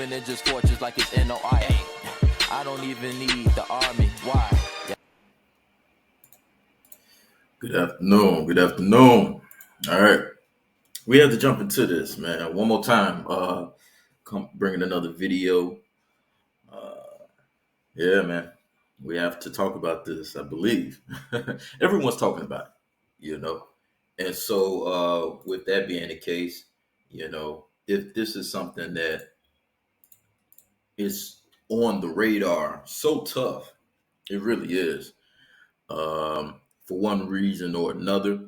moving in just fortress like it's NOIA. I don't even need the army. Why? Good afternoon. Good afternoon. All right. We have to jump into this, man. One more time. Come bringing another video. Yeah, man. We have to talk about this, I believe. Everyone's talking about it. And so with that being the case, if this is something that is on the radar so tough, it really is. For one reason or another,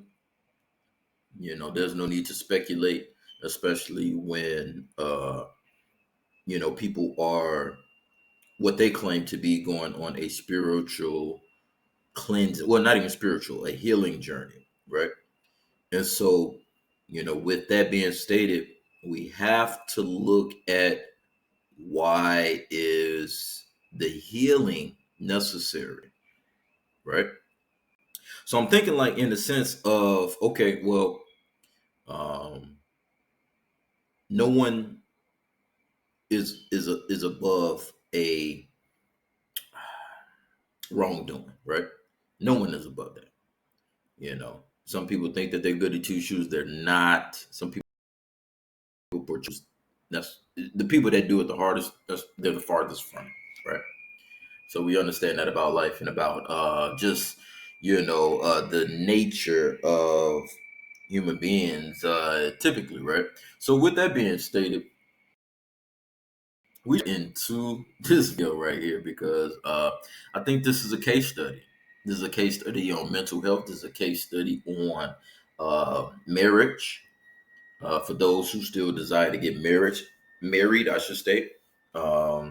there's no need to speculate, especially when people are what they claim to be going on a spiritual cleanse, well, not even spiritual, a healing journey, right? And so, with that being stated, we have to look at why is the healing necessary, right? So I'm thinking like in the sense of, okay, well, no one is above a wrongdoing, right? No one is above that. Some people think that they're good at two shoes. They're not. Some people portray that's the people that do it the hardest. They're the farthest from it, right? So we understand that about life and about just the nature of human beings typically, right? So with that being stated, we into this video right here because I think this is a case study. This is a case study on mental health. This is a case study on marriage. For those who still desire to get married, I should state. I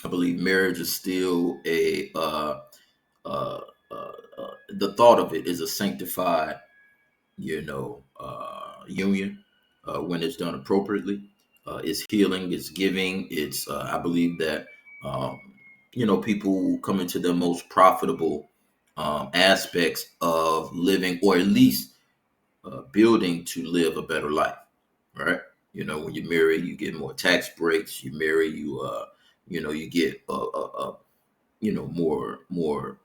believe marriage is still the thought of it is a sanctified, union when it's done appropriately. It's healing, it's giving, it's I believe that um, people come into the most profitable aspects of living, or at least building to live a better life, right? When you marry, you get more tax breaks. You marry, you get more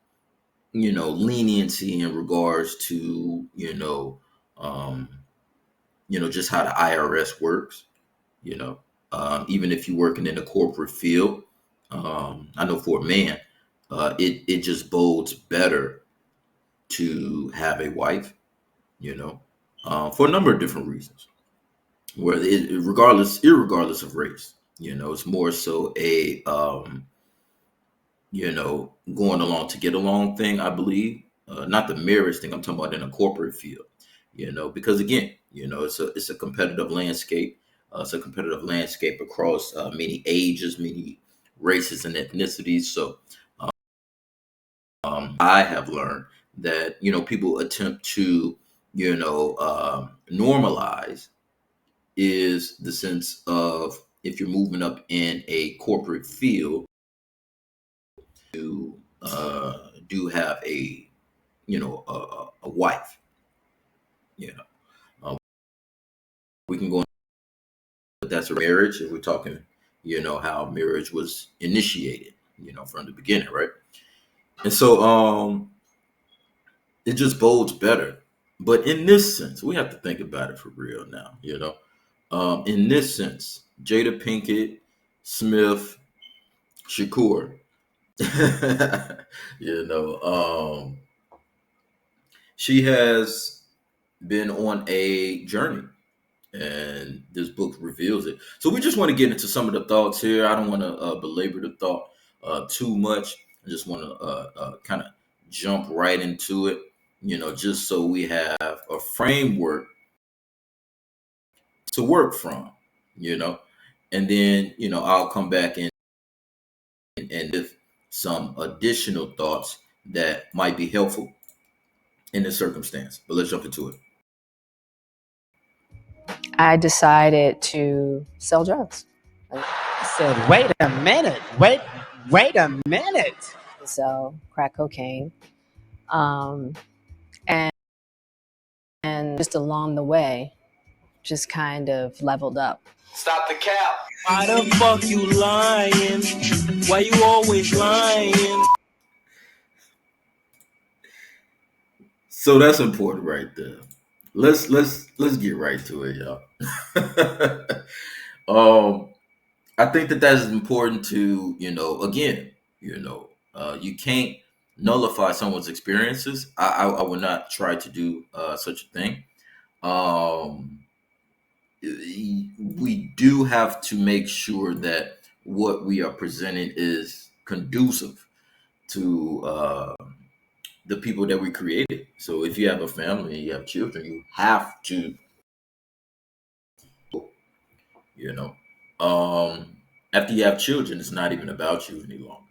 leniency in regards to um, just how the IRS works. Even if you're working in the corporate field, I know for a man, it just bodes better to have a wife, for a number of different reasons. Where irregardless of race, it's more so a going along to get along thing. I believe, not the marriage thing. I'm talking about in a corporate field, because again, it's a competitive landscape. It's a competitive landscape across many ages, many races and ethnicities. So I have learned that people attempt to normalize is the sense of if you're moving up in a corporate field, you do have a wife. We can go on, but that's a marriage, and we're talking how marriage was initiated from the beginning, right? And so it just bodes better. But in this sense, we have to think about it for real now. In this sense, Jada Pinkett-Smith-Shakur, she has been on a journey, and this book reveals it. So we just want to get into some of the thoughts here. I don't want to belabor the thought too much. I just want to kind of jump right into it, just so we have a framework to work from, and then I'll come back and with some additional thoughts that might be helpful in this circumstance. But let's jump into it. I decided to sell drugs. I said, wait a minute, wait a minute. Sell crack cocaine. And just along the way, just kind of leveled up. Stop the cap. Why the fuck you lying? Why you always lying? So that's important right there. Let's get right to it, y'all. I think that is important to, again, you can't nullify someone's experiences. I would not try to do such a thing. We do have to make sure that what we are presenting is conducive to the people that we created. So if you have a family and you have children, you have to, after you have children, it's not even about you any longer.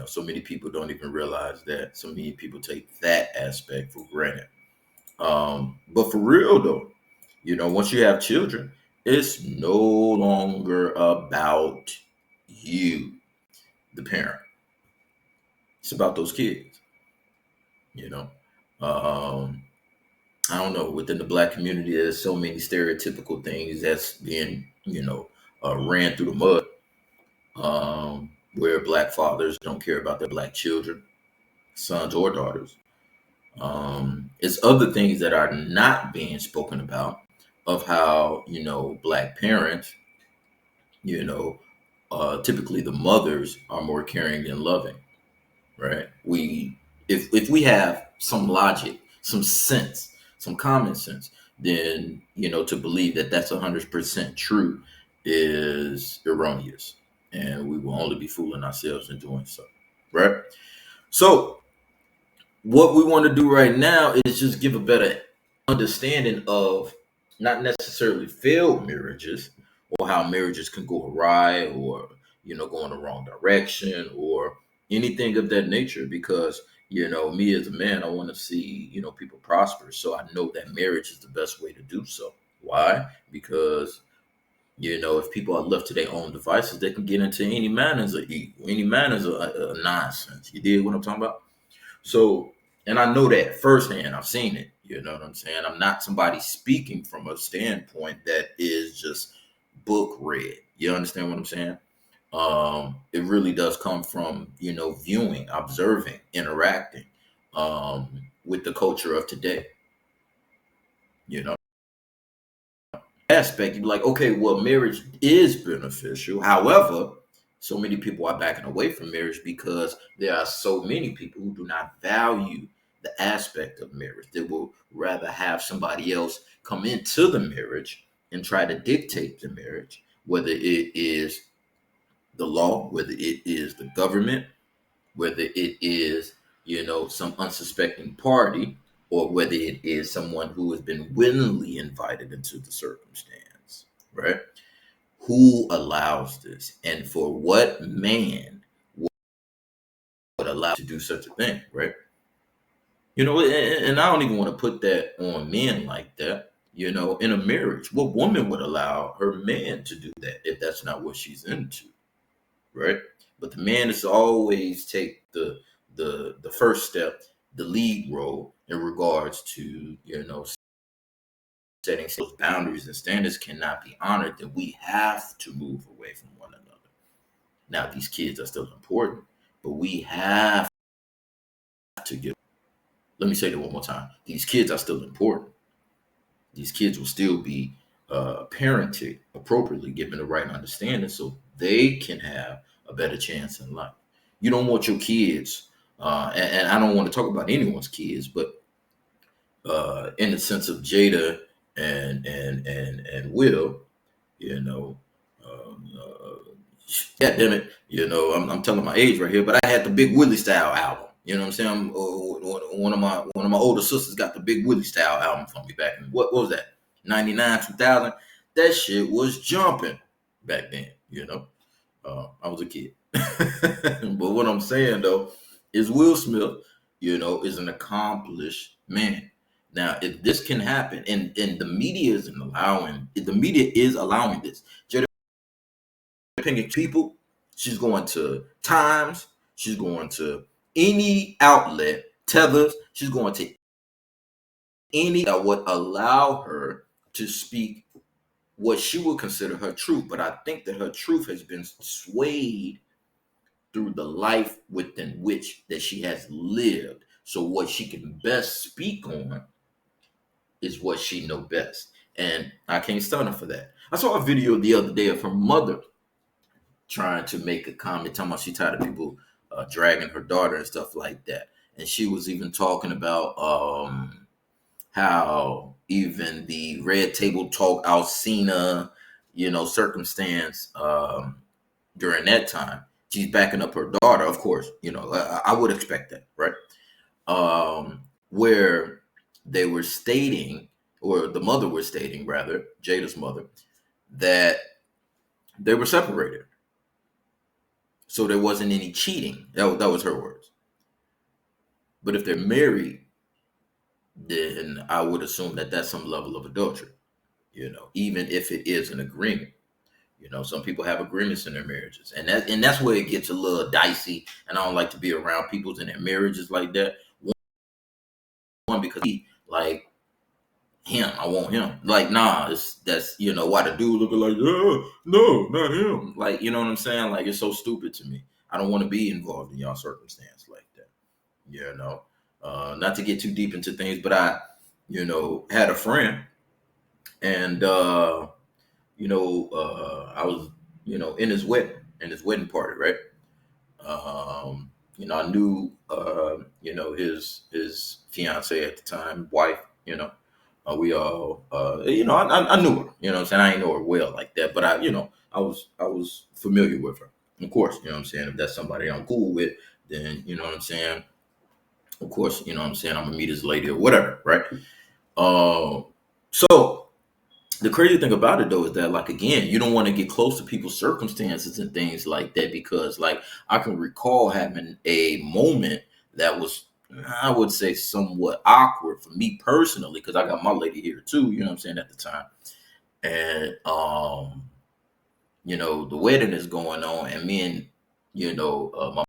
So many people don't even realize that. So many people take that aspect for granted. But for real though, once you have children, it's no longer about you, the parent. It's about those kids. I don't know. Within the Black community, there's so many stereotypical things that's being, ran through the mud. Where Black fathers don't care about their Black children, sons or daughters. It's other things that are not being spoken about of how, Black parents, typically the mothers are more caring and loving, right? If we have some logic, some sense, some common sense, then, to believe that that's 100% true is erroneous. And we will only be fooling ourselves in doing so, right? So what we want to do right now is just give a better understanding of not necessarily failed marriages or how marriages can go awry or, go in the wrong direction or anything of that nature. Because, me as a man, I want to see, people prosper. So I know that marriage is the best way to do so. Why? Because if people are left to their own devices, they can get into any manners of evil, any manners of nonsense. You dig what I'm talking about? So, and I know that firsthand. I've seen it. You know what I'm saying? I'm not somebody speaking from a standpoint that is just book read. You understand what I'm saying? It really does come from, viewing, observing, interacting with the culture of today. Aspect, you'd be like, okay, well, marriage is beneficial. However, so many people are backing away from marriage because there are so many people who do not value the aspect of marriage. They will rather have somebody else come into the marriage and try to dictate the marriage, whether it is the law, whether it is the government, whether it is, some unsuspecting party, or whether it is someone who has been willingly invited into the circumstance, right? Who allows this? And for what man would allow to do such a thing, right? And I don't even want to put that on men like that. In a marriage, what woman would allow her man to do that if that's not what she's into, right? But the man is always take the first step, the lead role in regards to, setting those boundaries and standards cannot be honored, then we have to move away from one another. Now, these kids are still important, but we have to give. Let me say that one more time. These kids are still important. These kids will still be parented appropriately, given the right understanding, so they can have a better chance in life. You don't want your kids, and I don't want to talk about anyone's kids, but in the sense of Jada and Will, God damn it, I'm telling my age right here, but I had the Big Willie Style album. You know what I'm saying? One of my older sisters got the Big Willie Style album from me back in what was that? 99, 2000. That shit was jumping back then. I was a kid. But what I'm saying though is Will Smith, is an accomplished man. Now, if this can happen, and the media isn't allowing, the media is allowing this. Jada Pinkett people, she's going to Times, she's going to any outlet, Tethers, she's going to any that would allow her to speak what she would consider her truth. But I think that her truth has been swayed through the life within which that she has lived. So what she can best speak on is what she know best. And I can't stun her for that. I saw a video the other day of her mother trying to make a comment, talking about she tired of people dragging her daughter and stuff like that. And she was even talking about how even the red table talk Alcina, circumstance during that time, she's backing up her daughter. Of course, I would expect that, right? Where they were stating, or the mother was stating, rather, Jada's mother, that they were separated. So there wasn't any cheating. That was her words. But if they're married, then I would assume that that's some level of adultery, even if it is an agreement. Some people have agreements in their marriages, and that's where it gets a little dicey. And I don't like to be around people in their marriages like that. One, because he like him, I want him. Like, nah, that's why the dude looking like, no, not him. Like, you know what I'm saying? Like, it's so stupid to me. I don't want to be involved in y'all circumstance like that. Not to get too deep into things, but I, had a friend, and I was, in his wedding party, right? I knew, his fiance at the time, wife, we all, I knew her, you know what I'm saying? I ain't know her well like that, but I was familiar with her. Of course, you know what I'm saying? If that's somebody I'm cool with, then, you know what I'm saying? Of course, you know what I'm saying? I'm gonna meet his lady or whatever, right? So the crazy thing about it though is that, like, again, you don't want to get close to people's circumstances and things like that, because like I can recall having a moment that was, I would say, somewhat awkward for me personally, because I got my lady here too, you know what I'm saying, at the time. And the wedding is going on, and me and my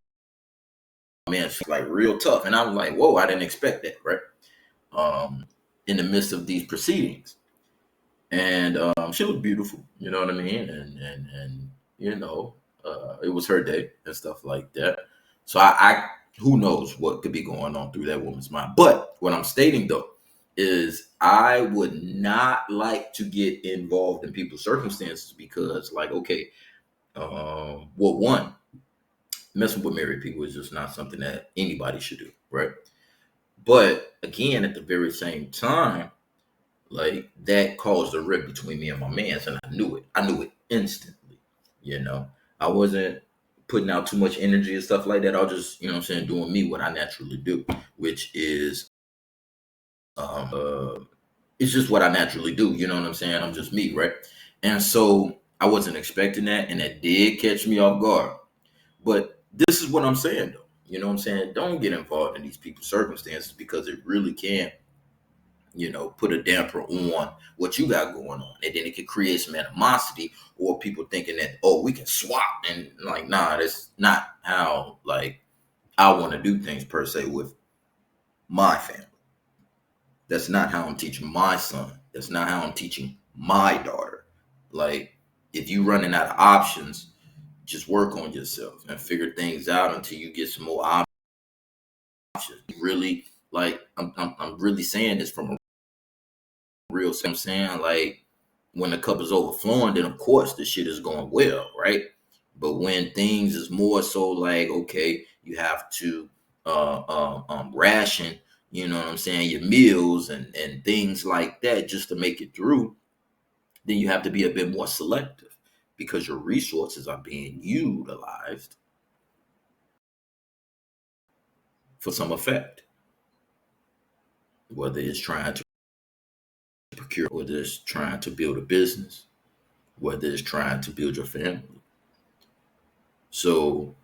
man's like real tough, and I was like, whoa, I didn't expect that, right? In the midst of these proceedings. And she was beautiful, you know what I mean? And it was her day and stuff like that. So I who knows what could be going on through that woman's mind. But what I'm stating though is I would not like to get involved in people's circumstances, because, like, okay, one, messing with married people is just not something that anybody should do, right? But again, at the very same time, like, that caused a rift between me and my man, and I knew it instantly. I wasn't putting out too much energy and stuff like that. I was just, doing me, what I naturally do, which is it's just what I naturally do, you know what I'm saying? I'm just me, right? And so I wasn't expecting that, and that did catch me off guard. But this is what I'm saying though. You know what I'm saying? Don't get involved in these people's circumstances, because it really can put a damper on what you got going on. And then it could create some animosity, or people thinking that, oh, we can swap. And like, nah, that's not how, like, I want to do things per se with my family. That's not how I'm teaching my son. That's not how I'm teaching my daughter. Like, if you running out of options, just work on yourself and figure things out until you get some more options. Really, like, I'm really saying this from a real, I'm saying, like, when the cup is overflowing, then of course the shit is going well, right? But when things is more so like, okay, you have to ration, you know what I'm saying, your meals and things like that just to make it through, then you have to be a bit more selective, because your resources are being utilized for some effect, whether it's trying to procure, whether it's trying to build a business, whether it's trying to build your family. So,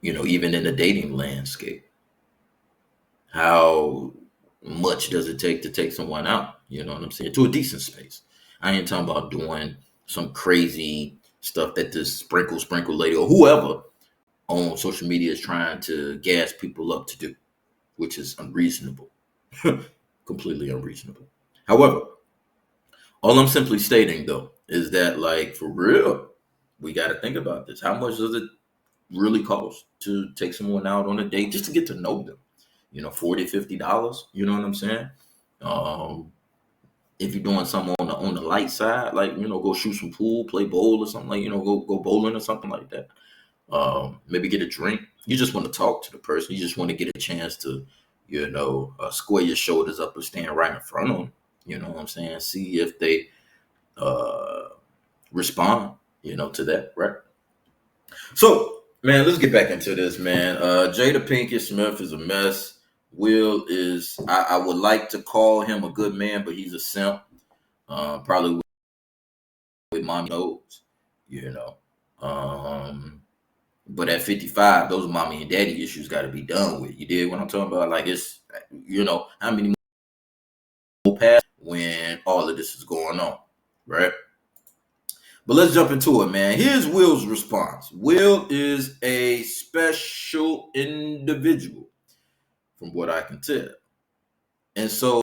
even in the dating landscape, how much does it take to take someone out? You know what I'm saying? To a decent space. I ain't talking about doing some crazy stuff that this sprinkle lady or whoever on social media is trying to gas people up to do, which is unreasonable. Completely unreasonable. However, all I'm simply stating though is that, like, for real, we got to think about this. How much does it really cost to take someone out on a date just to get to know them? $40-$50. You know what I'm saying? If you're doing something on the light side, like, go shoot some pool, play bowl or something, like, go bowling or something like that. Maybe get a drink. You just want to talk to the person. You just want to get a chance to, square your shoulders up and stand right in front of them. You know what I'm saying? See if they respond, to that, right? So, man, let's get back into this, man. Jada Pinkett-Smith is a mess. Will is, I would like to call him a good man, but he's a simp. Probably with mommy knows, But at 55, those mommy and daddy issues got to be done with. You dig what I'm talking about? Like, it's, how many more past when all of this is going on, right? But let's jump into it, man. Here's Will's response. Will is a special individual, from what I can tell. And so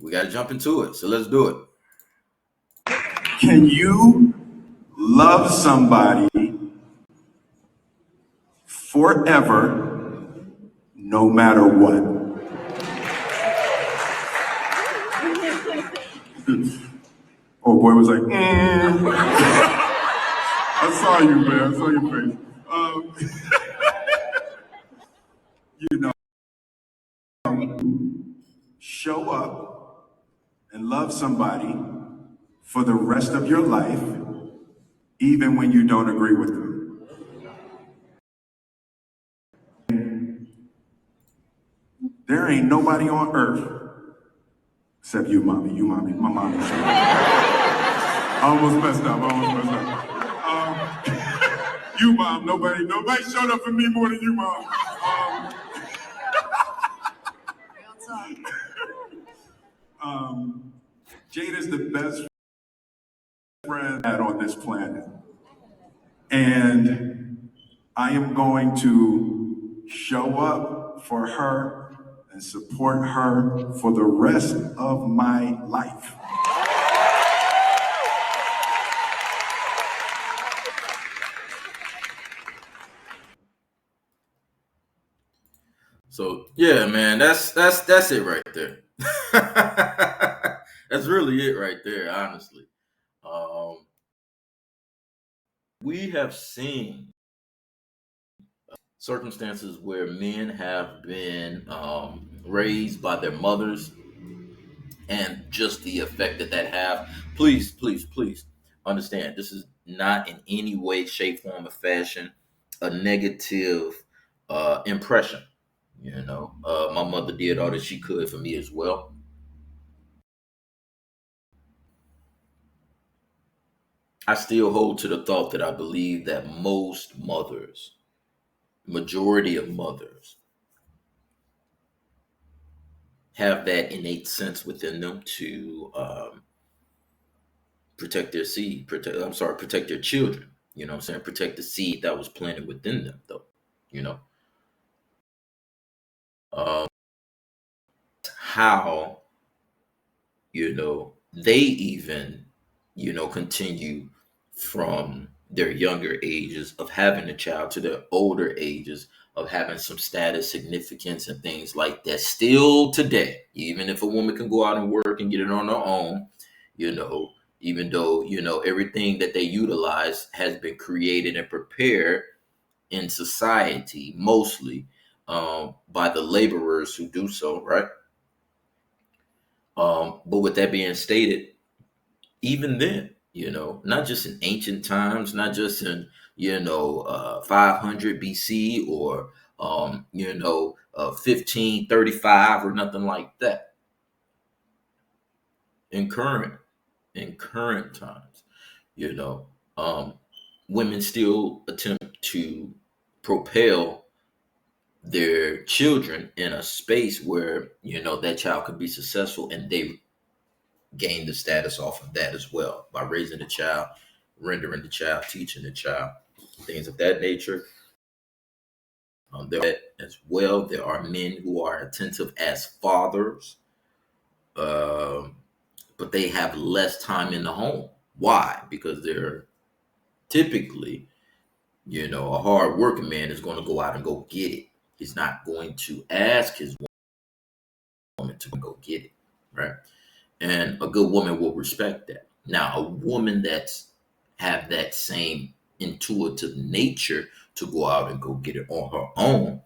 we got to jump into it. So let's do it. Can you love somebody forever, no matter what? Oh, boy was like, I saw you, man. I saw your face. Show up and love somebody for the rest of your life, even when you don't agree with them. There ain't nobody on earth except you, mommy. My mommy. I almost messed up. You, mom. Nobody showed up for me more than you, mom. Jada's the best friend I had on this planet. And I am going to show up for her and support her for the rest of my life. So yeah, man, that's it right there. That's really it right there, honestly. We have seen circumstances where men have been raised by their mothers, and just the effect that have. Please understand, this is not in any way, shape, form, or fashion a negative impression. My mother did all that she could for me as well. I still hold to the thought that I believe that most mothers, majority of mothers, have that innate sense within them to protect their seed, protect their children. You know what I'm saying? Protect the seed that was planted within them, though. Um, how, they even, continue from their younger ages of having a child to their older ages of having some status, significance, and things like that. Still today, even if a woman can go out and work and get it on her own, even though, everything that they utilize has been created and prepared in society, mostly by the laborers who do so, right? But with that being stated, even then, not just in ancient times, not just in, 500 BC or, 1535 or nothing like that. In current times, women still attempt to propel their children in a space where, that child could be successful, and they gain the status off of that as well by raising the child, rendering the child, teaching the child, things of that nature. There as well, there are men who are attentive as fathers, but they have less time in the home. Why? Because they're typically, a hard working man is going to go out and go get it. He's not going to ask his woman to go get it, right? And a good woman will respect that. Now, a woman that's have that same intuitive nature to go out and go get it on her own,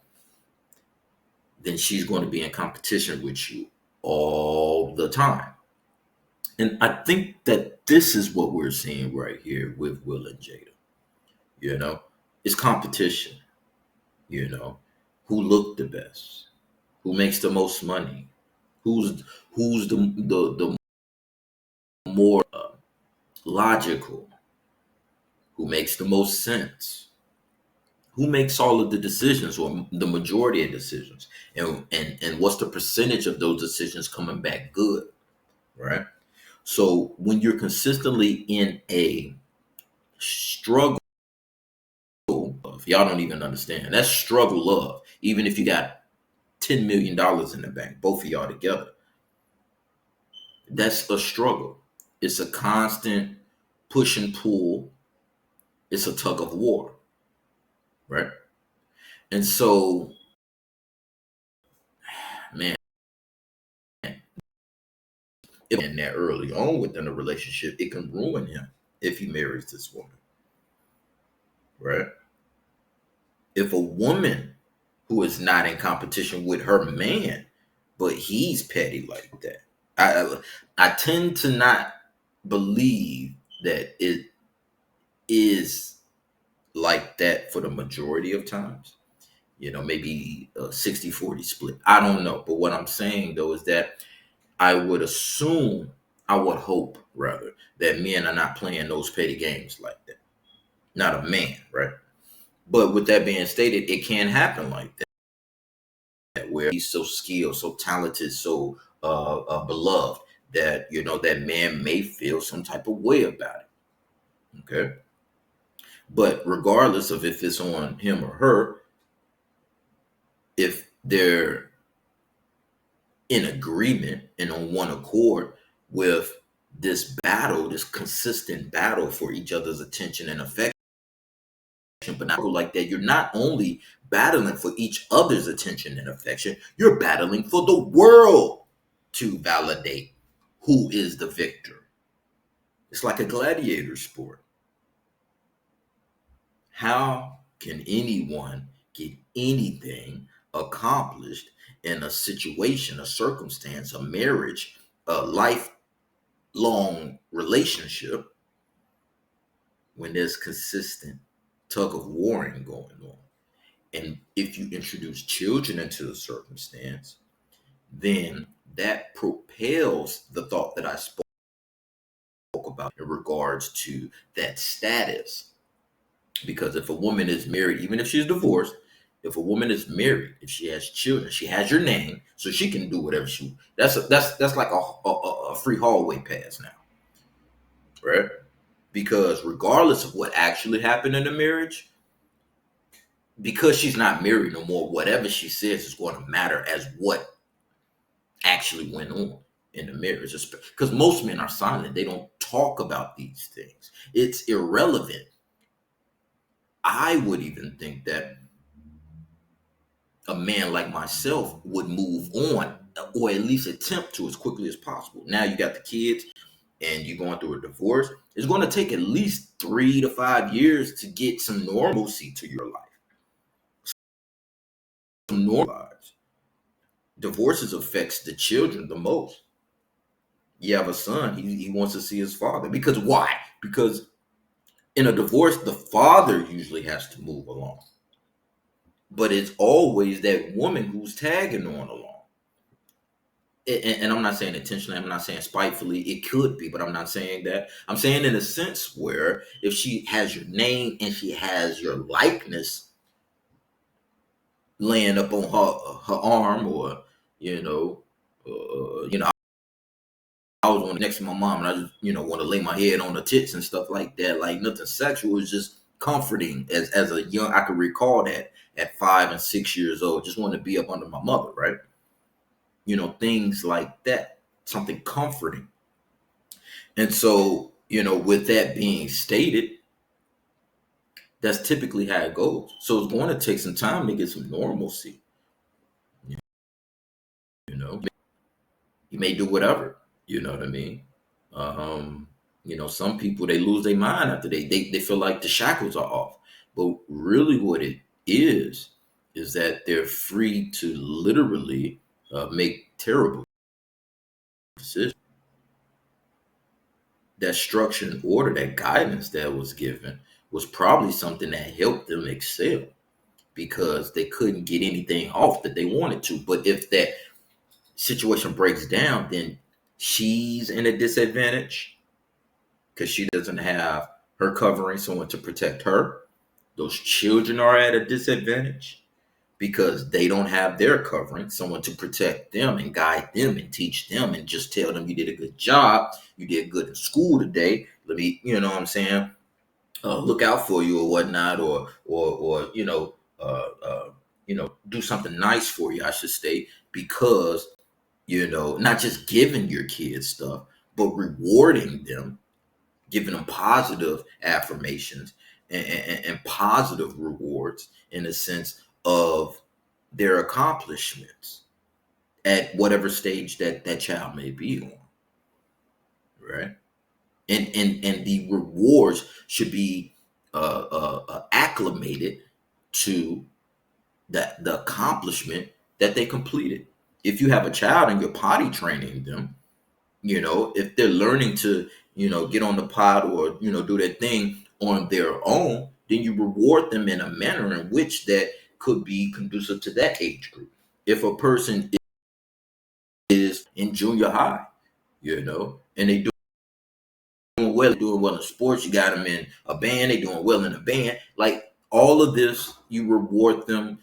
then she's going to be in competition with you all the time. And I think that this is what we're seeing right here with Will and Jada. It's competition. Who looked the best, who makes the most money, who's the more logical, who makes the most sense, who makes all of the decisions or the majority of decisions, and what's the percentage of those decisions coming back good, right? So when you're consistently in a struggle, y'all don't even understand. That's struggle love. Even if you got $10 million in the bank, both of y'all together, that's a struggle. It's a constant push and pull. It's a tug of war, right? And so, man, in that early on within a relationship, it can ruin him if he marries this woman, right? If a woman who is not in competition with her man, but he's petty like that, I tend to not believe that it is like that for the majority of times. Maybe a 60-40 split. I don't know. But what I'm saying, though, is that I would hope, rather, that men are not playing those petty games like that. Not a man, right? But with that being stated, it can happen like that, where he's so skilled, so talented, so beloved, that, that man may feel some type of way about it. Okay? But regardless of if it's on him or her, if they're in agreement and on one accord with this battle, this consistent battle for each other's attention and affection, but not like that, you're not only battling for each other's attention and affection, you're battling for the world to validate who is the victor. It's like a gladiator sport. How can anyone get anything accomplished in a situation, a circumstance, a marriage, a lifelong relationship, when there's consistent tug of warring going on? And if you introduce children into the circumstance, then that propels the thought that I spoke about in regards to that status. Because if a woman is married, even if she's divorced, if a woman is married, if she has children, she has your name, so she can do whatever she. That's like a free hallway pass now, right? Because regardless of what actually happened in the marriage, because she's not married no more, whatever she says is going to matter as what actually went on in the marriage. Because most men are silent; they don't talk about these things. It's irrelevant. I would even think that a man like myself would move on, or at least attempt to, as quickly as possible. Now you got the kids and you're going through a divorce. It's going to take at least 3 to 5 years to get some normalcy to your life. Some normal lives. Divorces affects the children the most. You have a son, he wants to see his father. Because why? Because in a divorce, the father usually has to move along. But it's always that woman who's tagging on along. And I'm not saying intentionally, I'm not saying spitefully. It could be, but I'm not saying that. I'm saying in a sense where if she has your name and she has your likeness laying up on her arm, or I was on next to my mom and I just want to lay my head on her tits and stuff like that. Like nothing sexual, is just comforting. As a young, I could recall that at 5 and 6 years old, just wanted to be up under my mother, right? Things like that, something comforting. And so, with that being stated, that's typically how it goes. So it's going to take some time to get some normalcy. You know, you may do whatever. You know what I mean? Um, some people, they lose their mind after they feel like the shackles are off. But really, what it is that they're free to literally make terrible decisions. That structure and order, that guidance that was given, was probably something that helped them excel because they couldn't get anything off that they wanted to. But if that situation breaks down, then she's in a disadvantage because she doesn't have her covering, someone to protect her. Those children are at a disadvantage because they don't have their covering, someone to protect them and guide them and teach them and just tell them you did a good job, you did good in school today. Let me, you know what I'm saying, look out for you or whatnot, or do something nice for you, I should say, because not just giving your kids stuff, but rewarding them, giving them positive affirmations and positive rewards in the sense of their accomplishments at whatever stage that child may be on, right? And the rewards should be acclimated to the accomplishment that they completed. If you have a child and you're potty training them, if they're learning to, get on the pot or, do their thing on their own, then you reward them in a manner in which that could be conducive to that age group. If a person is in junior high, and they doing well in sports, you got them in a band, they doing well in a band, like all of this, you reward them,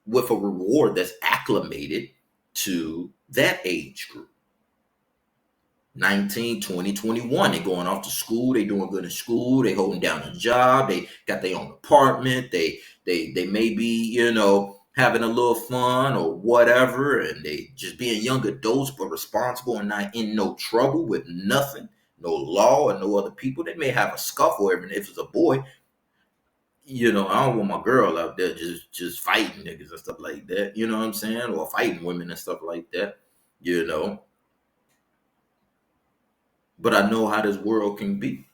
with a reward that's acclimated to that age group. 19, 20, 21. They going off to school. They doing good in school. They holding down a job. They got their own apartment. They may be, having a little fun or whatever. And they just being young adults, but responsible and not in no trouble with nothing, no law or no other people. They may have a scuffle even if it's a boy. I don't want my girl out there just fighting niggas and stuff like that. You know what I'm saying? Or fighting women and stuff like that, but I know how this world can be,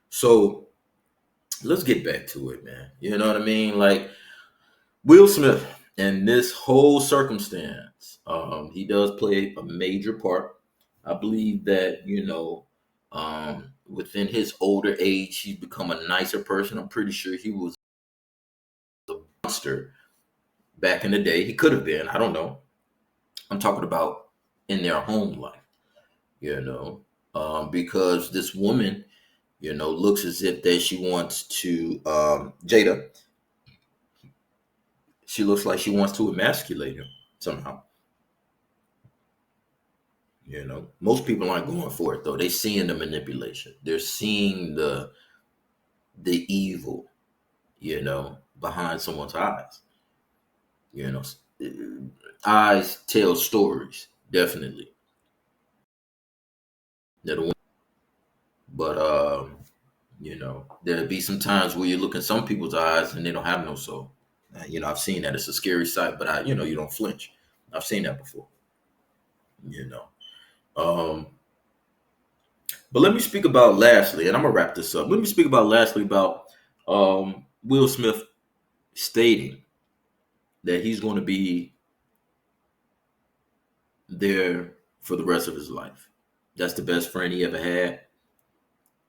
So let's get back to it, man. You know what I mean? Like Will Smith and this whole circumstance, he does play a major part. I believe that, within his older age, he's become a nicer person. I'm pretty sure he was a monster back in the day. He could have been. I don't know. I'm talking about in their home life, because this woman, looks as if that she wants to, Jada, she looks like she wants to emasculate him somehow. Most people aren't going for it though. They're seeing the manipulation. They're seeing the evil, behind someone's eyes. Eyes tell stories, definitely. But there'll be some times where you look in some people's eyes and they don't have no soul. I've seen that. It's a scary sight, but you don't flinch. I've seen that before. But let me speak about lastly, and I'm gonna wrap this up. Let me speak about lastly about Will Smith stating that he's going to be there for the rest of his life. That's the best friend he ever had,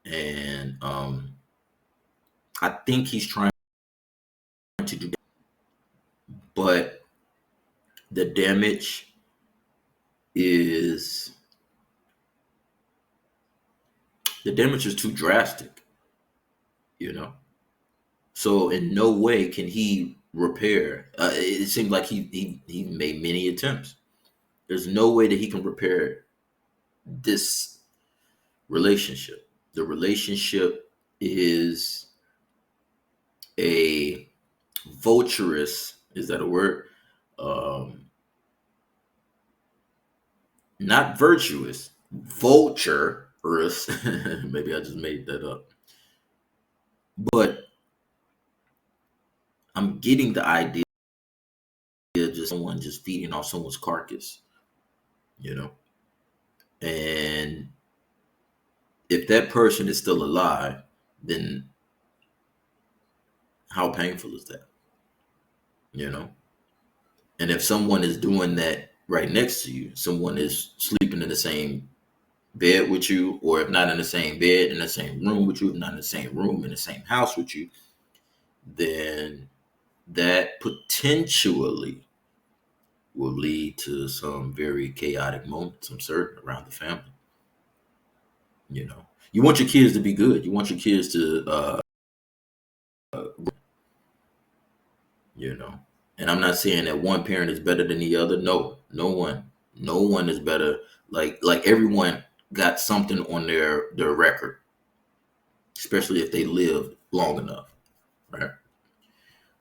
and I think he's trying to do that, but the damage is too drastic, So in no way can he repair. It seems like he made many attempts. There's no way that he can repair this relationship. The relationship is a vulturous, is that a word? Not virtuous, vulturous. Maybe I just made that up. But I'm getting the idea of just someone just feeding off someone's carcass, you know? And if that person is still alive, then how painful is that? You know? And if someone is doing that right next to you, someone is sleeping in the same bed with you, or if not in the same bed, in the same room with you, if not in the same room, in the same house with you, then that potentially will lead to some very chaotic moments, I'm certain, around the family. You know, you want your kids to be good. You want your kids to, you know, and I'm not saying that one parent is better than the other. No, no one is better. Like everyone got something on their record, especially if they lived long enough, right?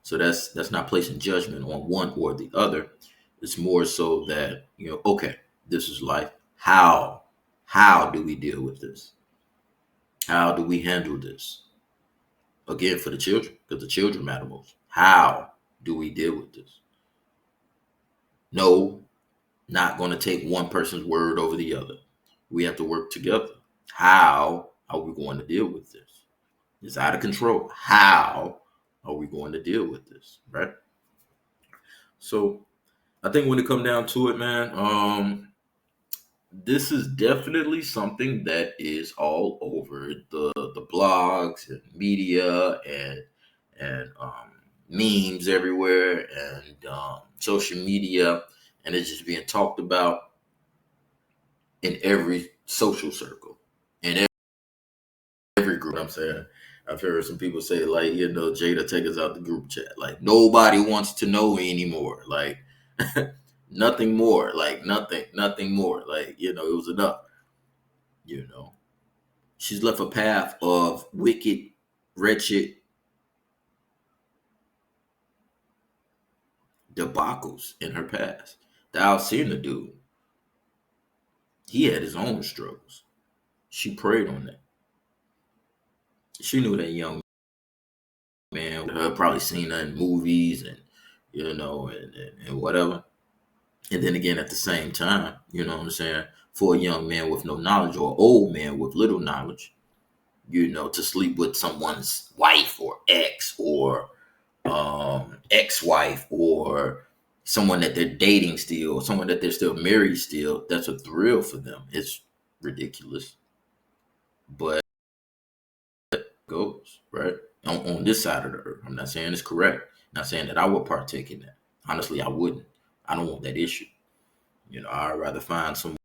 So that's not placing judgment on one or the other. It's more so that, you know, okay, this is life. How do we deal with this? How do we handle this? Again, for the children, because the children matter most. How do we deal with this? No, not going to take one person's word over the other. We have to work together. How are we going to deal with this? It's out of control. How are we going to deal with this? Right? So I think when it comes down to it, man, this is definitely something that is all over the blogs and media and memes everywhere and social media, and it's just being talked about in every social circle, in every group. I'm saying, I've heard some people say, like, you know, Jada, take us out the group chat. Like, nobody wants to know anymore. Like, nothing more. Like, nothing more. Like, you know, it was enough. You know, she's left a path of wicked, wretched debacles in her past. The Alcina dude, he had his own struggles. She preyed on that. She knew that young man, her probably seen her in movies and, you know, and whatever. And then again, at the same time, you know what I'm saying, for a young man with no knowledge or old man with little knowledge, you know, to sleep with someone's wife or ex or ex-wife or someone that they're dating still, or someone that they're still married still, that's a thrill for them. It's ridiculous, but it goes right on this side of the earth. I'm not saying it's correct. I'm not saying that I would partake in that. Honestly, I wouldn't. I don't want that issue. You know, I'd rather find someone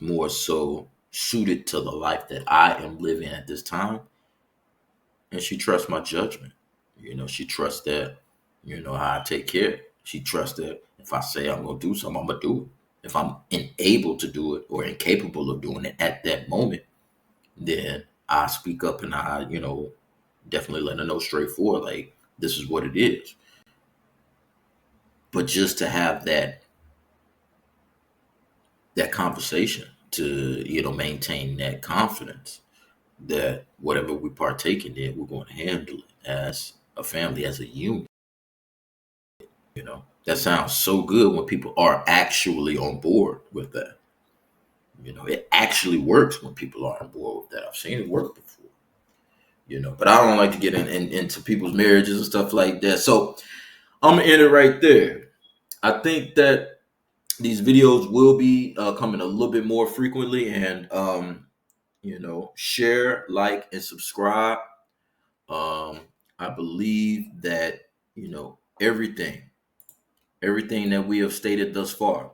more so suited to the life that I am living at this time, and she trusts my judgment. You know, she trusts that, you know, how I take care. She trusts that if I say I'm gonna do something, I'm gonna do it. If I'm unable to do it or incapable of doing it at that moment, then I speak up and I, you know, definitely let her know straightforward, like, this is what it is. But just to have that conversation, to, you know, maintain that confidence that whatever we partake in it, we're going to handle it as a family, as a unit. You know, that sounds so good when people are actually on board with that. You know, it actually works when people are on board with that. I've seen it work before. You know, but I don't like to get into people's marriages and stuff like that. So I'm gonna end it right there. I think that these videos will be coming a little bit more frequently, and you know, share, like, and subscribe. I believe that, you know, everything that we have stated thus far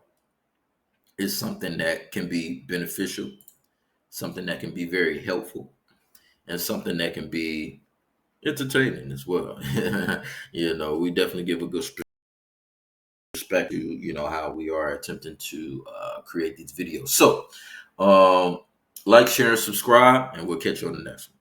is something that can be beneficial, something that can be very helpful, and something that can be entertaining as well. You know, we definitely give a good respect to, you know, how we are attempting to create these videos. So, like, share, and subscribe, and we'll catch you on the next one.